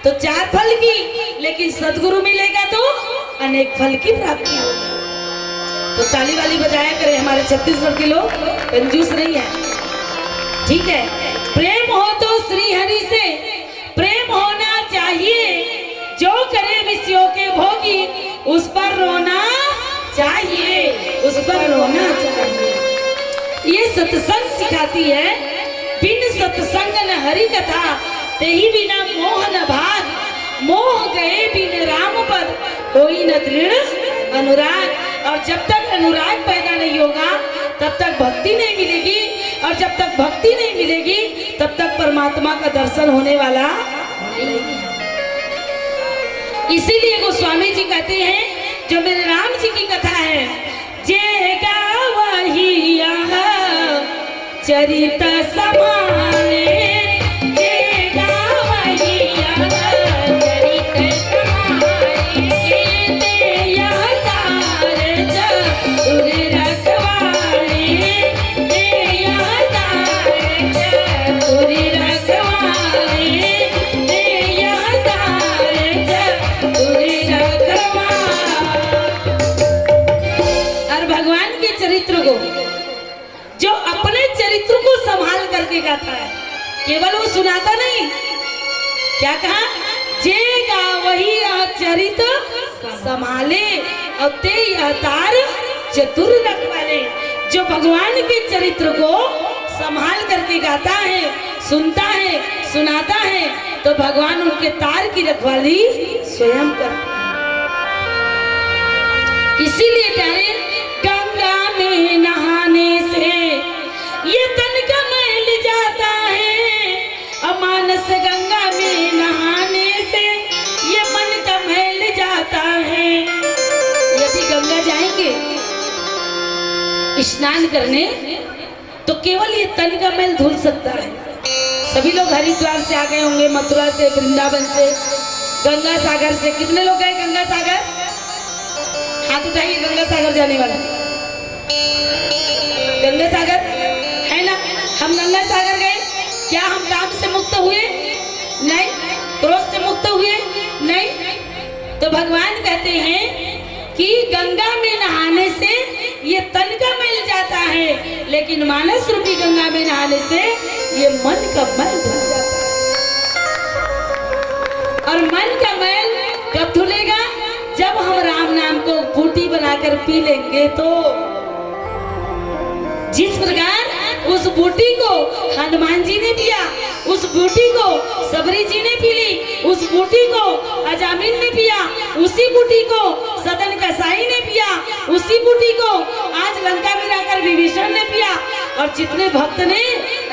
तो 4 फल की, लेकिन सदगुरु मिलेगा तो अनेक फल की प्राप्ति होगी। तो ताली वाली बजाया करे, हमारे छत्तीसगढ़ के लोग कंजूस नहीं है, ठीक है। प्रेम हो तो श्री हरि से प्रेम होना चाहिए, जो करे विषयों के भोगी उस पर रोना चाहिए, उस पर रोना चाहिए। ये सत्संग सिखाती है, बिन सत्संग न हरि कथा, तेहि बिना मोह न भाग, मोह गए बिन राम पद, कोई न दृढ़ अनुराग। और जब तक अनुराग पैदा नहीं होगा तब तक भक्ति नहीं मिलेगी, और जब तक भक्ति नहीं मिलेगी तब तक परमात्मा का दर्शन होने वाला नहीं है। इसीलिए गोस्वामी जी कहते हैं, जो मेरे राम जी की कथा है, जे गावही चरित समाने, जे गावही चरित समाने, ते यह तार चतुर रखवारे, ते यह तार चतुर रखवारे, ते यह तार चतुर रखवारे। और भगवान के चरित्र को, जो अपने चरित्र को संभाल करके गाता है, केवल वो सुनाता नहीं, क्या कहा, जे गावही चरित संभाले और ते अवतार चतुर रखवाले। जो भगवान के चरित्र को संभाल करके गाता है, सुनता है, सुनाता है, तो भगवान उनके तार की रखवाली स्वयं करते हैं। इसीलिए प्यारे, गंगा में नहाने से ये तन का मैल जाता है, और मानस गंगा में नहाने से ये मन का मैल जाता है। यदि गंगा जाएंगे स्नान करने तो केवल ये तन का मैल धुल सकता है। सभी लोग हरिद्वार से आ गए होंगे, मथुरा से, वृंदावन से, गंगा सागर से। कितने लोग गए गंगा सागर? हाथ उठाइए, गंगा सागर जाने वाला। गंगा सागर है ना, हम गंगा सागर गए। क्या हम काम से मुक्त हुए? नहीं। क्रोध से मुक्त हुए? नहीं। तो भगवान कहते हैं कि गंगा में नहाने से ये तन का मैल जाता है, लेकिन मानस रूपी गंगा में नहाने से ये मन का मैल धुल जाता है। और मन का मैल कब धुलेगा? जब हम राम नाम को बूटी बनाकर पी लेंगे। तो जिस प्रकार उस बूटी को हनुमान जी ने पिया, उस बूटी को सबरी जी ने पी ली, उस बूटी को अजामिल ने पिया, उसी बूटी को सदन कसाई ने पिया, उसी बूटी को आज लंका में रहकर विभीषण ने पिया। और जितने भक्त ने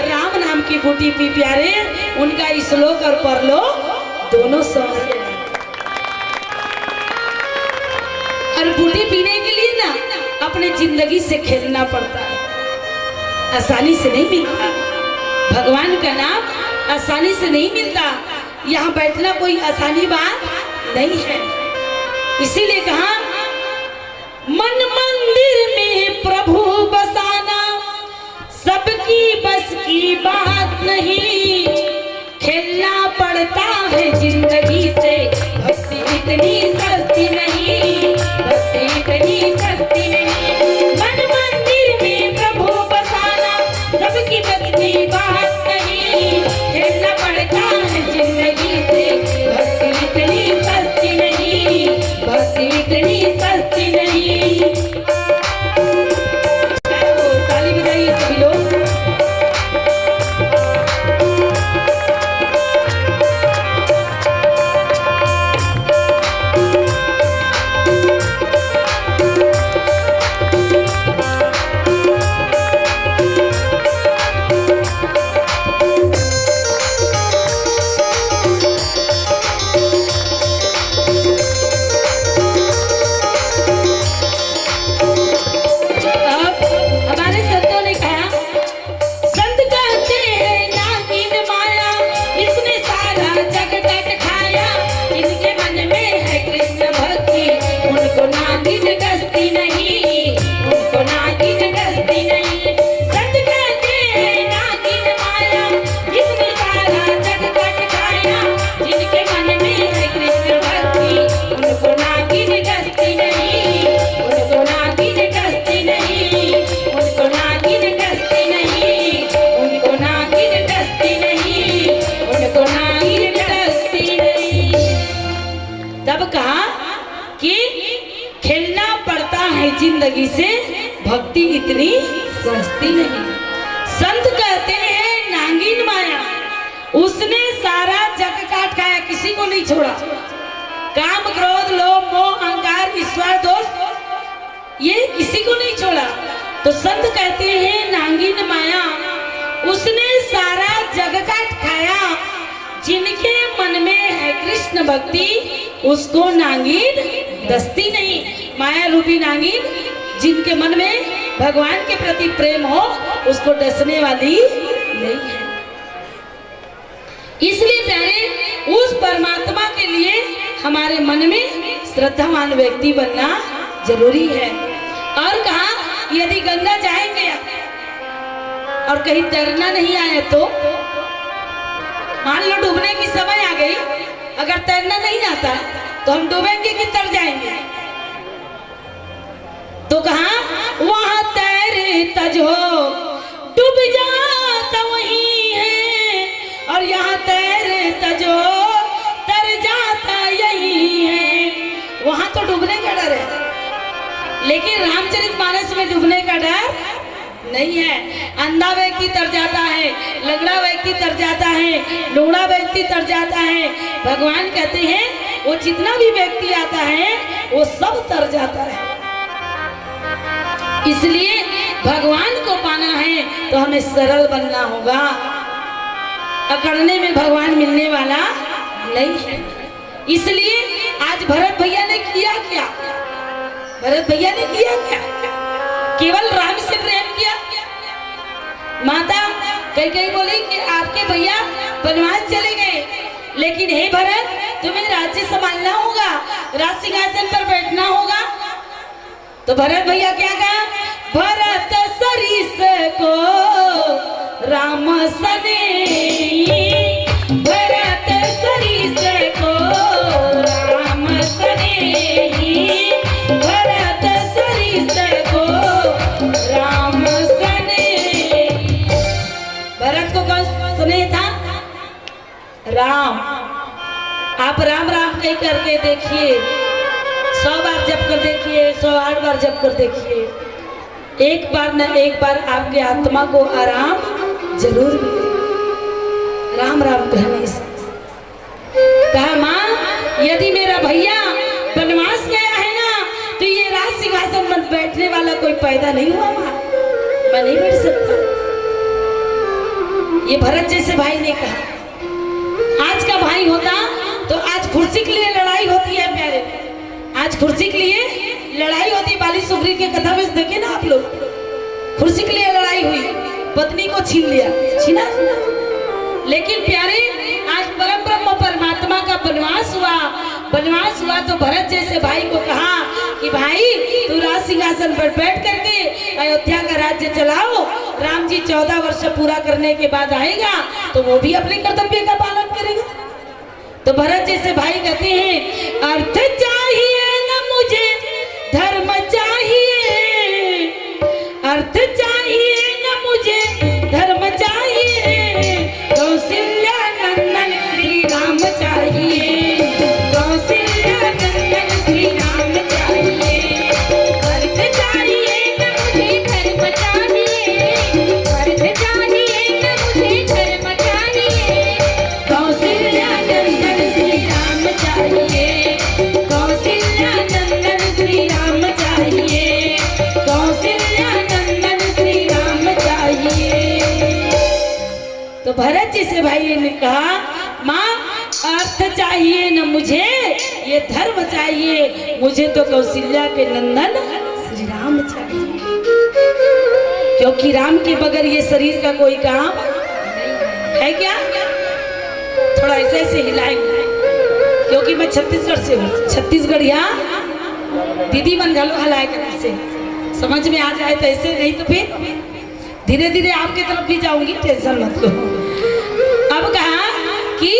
राम नाम की बूटी पी प्यारे, उनका इस्लोक और परलोक दोनों समान है। और बूटी पीने के लिए ना अपने जिंदगी से खेलना पड़ता है, आसानी से नहीं मिलता। भगवान का नाम आसानी से नहीं मिलता। यहाँ बैठना कोई आसानी बात नहीं है। इसीलिए कहा, मन मंदिर में प्रभु बसाना सबकी बस की बात नहीं, खेलना पड़ता है जिंदगी से, भक्ति इतनी सस्ती नहीं, भक्ति इतनी सस्ती नहीं। मन मंदिर में प्रभु बसाना सबकी बस की बात नहीं, खेलना पड़ता है जिंदगी से, भक्ति इतनी सस्ती नहीं, भक्ति इतनी सस्ती नहीं। ताली बजाइए सभी लोग। जिंदगी से भक्ति इतनी सस्ती नहीं। संत कहते हैं नागिन माया, उसने सारा जग काट खाया, किसी को नहीं छोड़ा। काम क्रोध लोभ मोह अहंकार ईश्वर दोष ये किसी को नहीं छोड़ा। तो संत कहते हैं नागिन माया, उसने सारा जग काट खाया, जिनके मन में है कृष्ण भक्ति उसको नागिन दस्ती नहीं। माया रूपी नागिन जिनके मन में भगवान के प्रति प्रेम हो उसको डसने वाली नहीं है। इसलिए प्यारे उस परमात्मा के लिए हमारे मन में श्रद्धावान व्यक्ति बनना जरूरी है। और कहा यदि गंगा जाएंगे और कहीं तैरना नहीं आया तो मान लो डूबने की समय आ गई, अगर तैरना नहीं आता तो हम डूबेंगे कि तर जाएंगे? तो कहा वहां तैरता जो डूब जाता वही है, और यहाँ तैरता जो तर जाता यही है। वहां तो डूबने का डर है, लेकिन रामचरितमानस में डूबने का डर नहीं है। अंधा व्यक्ति तर जाता है, लंगड़ा व्यक्ति तर जाता है, लूड़ा व्यक्ति तर जाता है। भगवान कहते हैं वो जितना भी व्यक्ति आता है वो सब तर जाता है। इसलिए भगवान को पाना है तो हमें सरल बनना होगा। अकड़ने में भगवान मिलने वाला नहीं है। इसलिए आज भरत भैया ने किया क्या? भरत भैया ने किया क्या? केवल राम से प्रेम किया। माता कई बोली कि आपके भैया वनवास चले गए, लेकिन हे भरत तुम्हें राज्य संभालना होगा, राज सिंहासन पर बैठना होगा। तो भरत भैया क्या कहा? भरत सरिस को राम सने, भरत सरिस को राम सने, भरत सरिस को राम सने। भरत को कौन स्नेह था? राम। आप राम राम कहीं करके देखिए, 100 बार जप कर देखिए, 108 बार जप कर देखिए, एक बार न एक बार आपके आत्मा को आराम जरूर मिले। राम राम कहने से कहा माँ यदि मेरा भैया वनवास गया है ना तो ये राज सिंहासन पर बैठने वाला कोई पैदा नहीं हुआ माँ, मैं नहीं बैठ सकता। ये भरत जैसे भाई ने कहा। आज का भाई होता तो आज कुर्सी के लिए लड़ाई होती है प्यारे, आज कुर्सी के लिए लड़ाई होती। बाली सुग्री के कथा में देखे ना आप लोग, कुर्सी के लिए लड़ाई हुई, पत्नी को छीन लिया, छीना। लेकिन प्यारे आज परम ब्रह्म परमात्मा का वनवास हुआ, वनवास हुआ तो भरत जैसे भाई को कहा कि भाई तू राज सिंहासन पर बैठ करके अयोध्या का राज्य चलाओ। राम जी 14 वर्ष पूरा करने के बाद आएगा तो वो भी अपने कर्तव्य का पालन करेगा। तो भरत जैसे भाई कहते हैं अर्थ चाहिए न मुझे धर्म चाहिए, अर्थ चाहिए न मुझे धर्म चाहिए, कौशल्या नंदन श्री राम चाहिए, कौशल्या नंदन श्री राम चाहिए। अर्थ चाहिए न मुझे धर्म चाहिए, अर्थ चाहिए न मुझे धर्म चाहिए, कौशल्या नंदन श्री राम चाहिए, कौशल्या नंदन श्री राम चाहिए, कौशल्या नंदन श्री राम चाहिए। तो भरत जैसे भाई ने कहा माँ अर्थ चाहिए न मुझे ये धर्म चाहिए, मुझे तो कौशल्या के नंदन श्री राम चाहिए, क्योंकि राम के बगैर ये शरीर का कोई काम है क्या? थोड़ा ऐसे ऐसे हिलाएंगे क्योंकि मैं छत्तीसगढ़ से हूँ। छत्तीसगढ़ यहाँ दीदी मन घलो हलाए करने से समझ में आ जाए तो ऐसे, नहीं तो फिर धीरे धीरे आपके तरफ भी जाऊंगी, टेंशन मत लो। अब कहा कि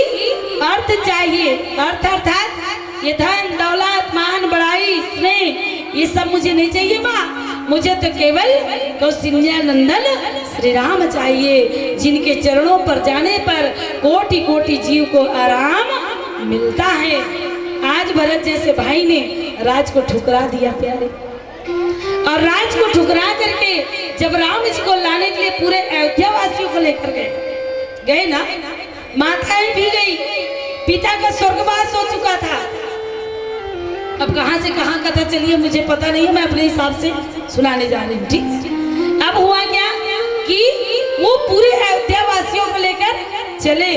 अर्थ चाहिए, अर्थ अर्थात ये धन दौलत मान बड़ाई स्नेह ये सब मुझे नहीं चाहिए माँ, मुझे तो केवल कौशल्या नंदन श्री राम चाहिए, जिनके चरणों पर जाने पर कोटि कोटि जीव को आराम मिलता है। आज भरत जैसे भाई ने राज को ठुकरा दिया प्यारे। और राज को ठुकरा करके जब राम जी को लाने के लिए पूरे अयोध्या वासियों को लेकर गए ना, माताएं भी गई, पिता का स्वर्गवास हो चुका था। अब कहां से कहां कथा चलिए मुझे पता नहीं है, मैं अपने हिसाब से सुनाने जा रही हूँ। ठीक, अब हुआ क्या कि वो पूरे अयोध्या वासियों को लेकर चले।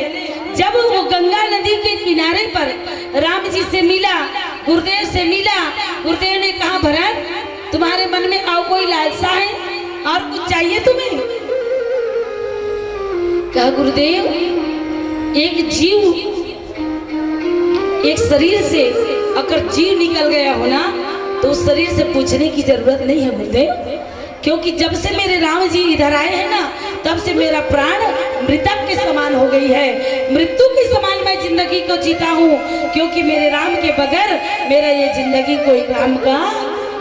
जब वो गंगा नदी के किनारे पर राम जी से मिला, गुरुदेव से मिला, गुरुदेव ने कहा भरत तुम्हारे मन में और कोई लालसा है और कुछ चाहिए तुम्हें? कहा गुरुदेव एक जीव, एक शरीर से अगर जीव निकल गया हो ना तो उस शरीर से पूछने की जरूरत नहीं है गुरुदेव, क्योंकि जब से मेरे राम जी इधर आए हैं ना तब से मेरा प्राण मृतक के समान हो गई है, मृत्यु के समान मैं जिंदगी को जीता हूँ, क्योंकि मेरे राम के बगैर मेरा ये जिंदगी कोई काम का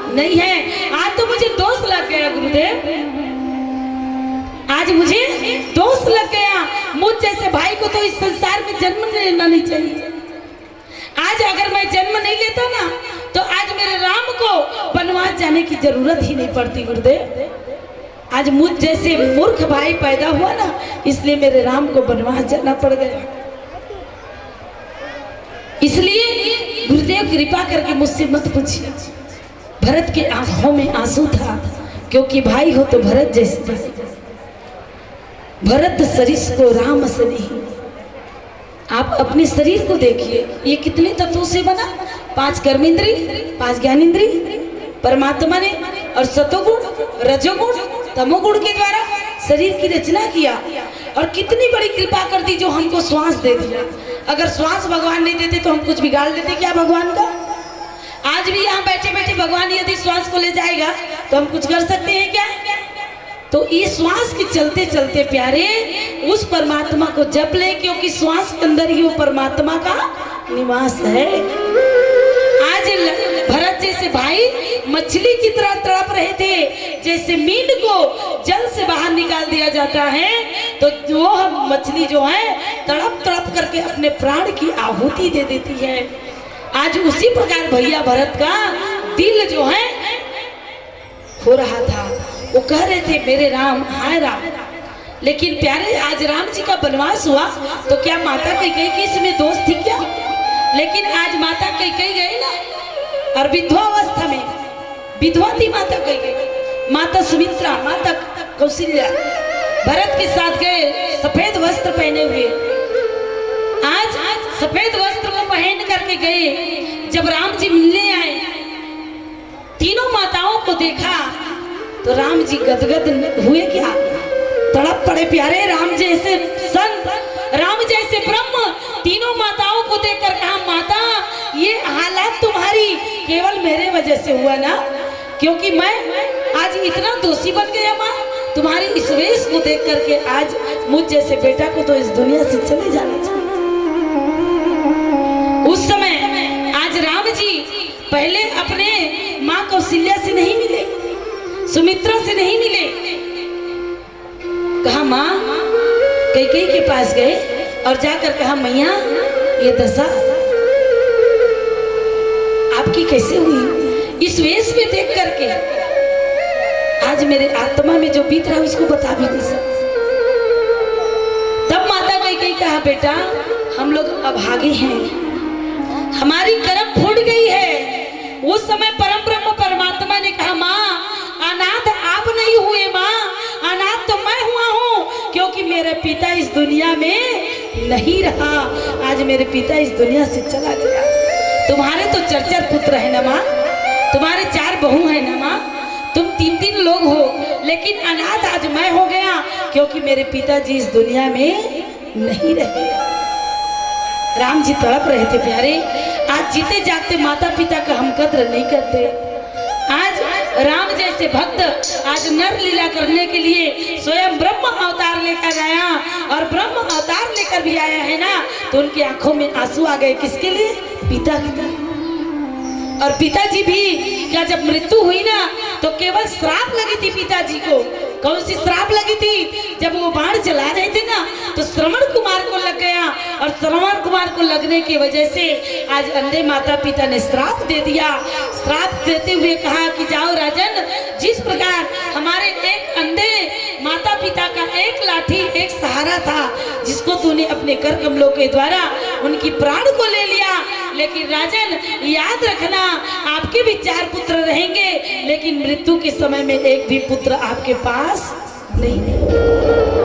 नहीं है। आज तो मुझे दोष लग गया गुरुदेव, आज मुझे दोष लग गया। मुझ जैसे भाई को तो इस संसार में जन्म लेना नहीं चाहिए। आज अगर मैं जन्म नहीं लेता ना तो आज मेरे राम को वनवास जाने की जरूरत ही नहीं पड़ती गुरुदेव। आज मुझ जैसे मूर्ख भाई पैदा हुआ ना इसलिए मेरे राम को वनवास जाना पड़ गया। इसलिए गुरुदेव कृपा करके मुझसे मत पूछिए। भरत के आंखों में आंसू था, क्योंकि भाई हो तो भरत जैसे, भरत सरिस को राम से नहीं। आप अपने शरीर को देखिए, ये कितने तत्वों से बना? 5 कर्मेंद्री, 5 ज्ञानेंद्री परमात्मा ने और सतोगुण, रजोगुण, तमोगुण के द्वारा शरीर की रचना किया। और कितनी बड़ी कृपा कर दी जो हमको श्वास दे दिया। अगर श्वास भगवान नहीं देते तो हम कुछ बिगाड़ देते क्या भगवान का? आज भी यहाँ बैठे बैठे भगवान यदि श्वास को ले जाएगा तो हम कुछ कर सकते हैं क्या? तो ये श्वास के चलते चलते प्यारे उस परमात्मा को जप ले, क्योंकि श्वास के अंदर ही वो परमात्मा का निवास है। आज भरत जैसे भाई मछली की तरह तड़प रहे थे, जैसे मीन को जल से बाहर निकाल दिया जाता है तो वो मछली जो है तड़प तड़प करके अपने प्राण की आहुति दे देती है। आज उसी प्रकार भैया भरत का दिल जो है हो रहा था। वो कह रहे थे मेरे राम, हाय राम। लेकिन प्यारे आज राम जी का वनवास हुआ तो क्या माता कैकेयी की इसमें दोष थी क्या? लेकिन आज माता कैकेयी गई ना, और विधवा अवस्था में विधवा थी माता कैकेयी, माता सुमित्रा, माता कौशल्या भरत के साथ गए सफेद वस्त्र पहने हुए। आज सफेद वस्त्र को पहन करके गए। जब राम जी मिलने आए, तीनों माताओं को देखा तो राम जी गदगद हुए, क्या तड़प पड़े। प्यारे राम जैसे संत, राम जैसे ब्रह्म, तीनों माताओं को देखकर कहा माता ये हालात तुम्हारी केवल मेरे वजह से हुआ ना, क्योंकि मैं आज इतना दोषी बन गया माँ तुम्हारी इस वेश को देख करके। आज मुझ जैसे बेटा को तो इस दुनिया से चले जाना चाहिए। उस समय आज राम जी पहले अपने माँ कौशल्या से नहीं मिले, सुमित्रा से नहीं मिले। कहा माँ कैकेयी के पास गए और जाकर कहा मैया ये दशा आपकी कैसे हुई? इस वेश में देख करके आज मेरे आत्मा में जो बीत रहा है उसको बता भी नहीं सकता। तब माता कैकेयी कहा बेटा हम लोग अभागे हैं, हमारी कर्म फूट गई है। उस समय परम ब्रह्म परमात्मा ने कहा माँ अनाथ आप नहीं हुए माँ, अनाथ तो मैं हुआ हूँ, क्योंकि मेरा पिता इस दुनिया में नहीं रहा। आज मेरे पिता इस दुनिया से चला गया। तुम्हारे तो 4 पुत्र है ना माँ, तुम्हारे 4 बहू है ना माँ, तुम 3 लोग हो, लेकिन अनाथ आज मैं हो गया क्योंकि मेरे पिताजी इस दुनिया में नहीं रहे। राम जी तड़प रहे थे प्यारे। आज जीते जागते माता पिता का हम कद्र नहीं करते। आज राम जैसे भक्त आज नर लीला करने के लिए स्वयं ब्रह्म अवतार लेकर आया, और ब्रह्म अवतार लेकर भी आया है ना, तो उनकी आंखों में आंसू आ गए। किसके लिए? पिता के लिए। और पिताजी भी क्या जब मृत्यु हुई ना तो केवल श्राप लगी थी पिताजी को। कौन सी श्राप लगी थी? जब वो बाण चला रहे थे ना तो श्रवण कुमार को लग गया, और श्रवण कुमार को लगने की वजह से आज अंधे माता पिता ने श्राप दे दिया। श्राप देते हुए कहा कि जाओ राजन जिस प्रकार हमारे एक अंधे माता पिता का एक लाठी एक सहारा था, जिसको तूने अपने कर कमलों के द्वारा उनकी प्राण को ले लिया। लेकिन राजन याद रखना, आपके भी 4 पुत्र रहेंगे, लेकिन मृत्यु के समय में एक भी पुत्र आपके पास नहीं है।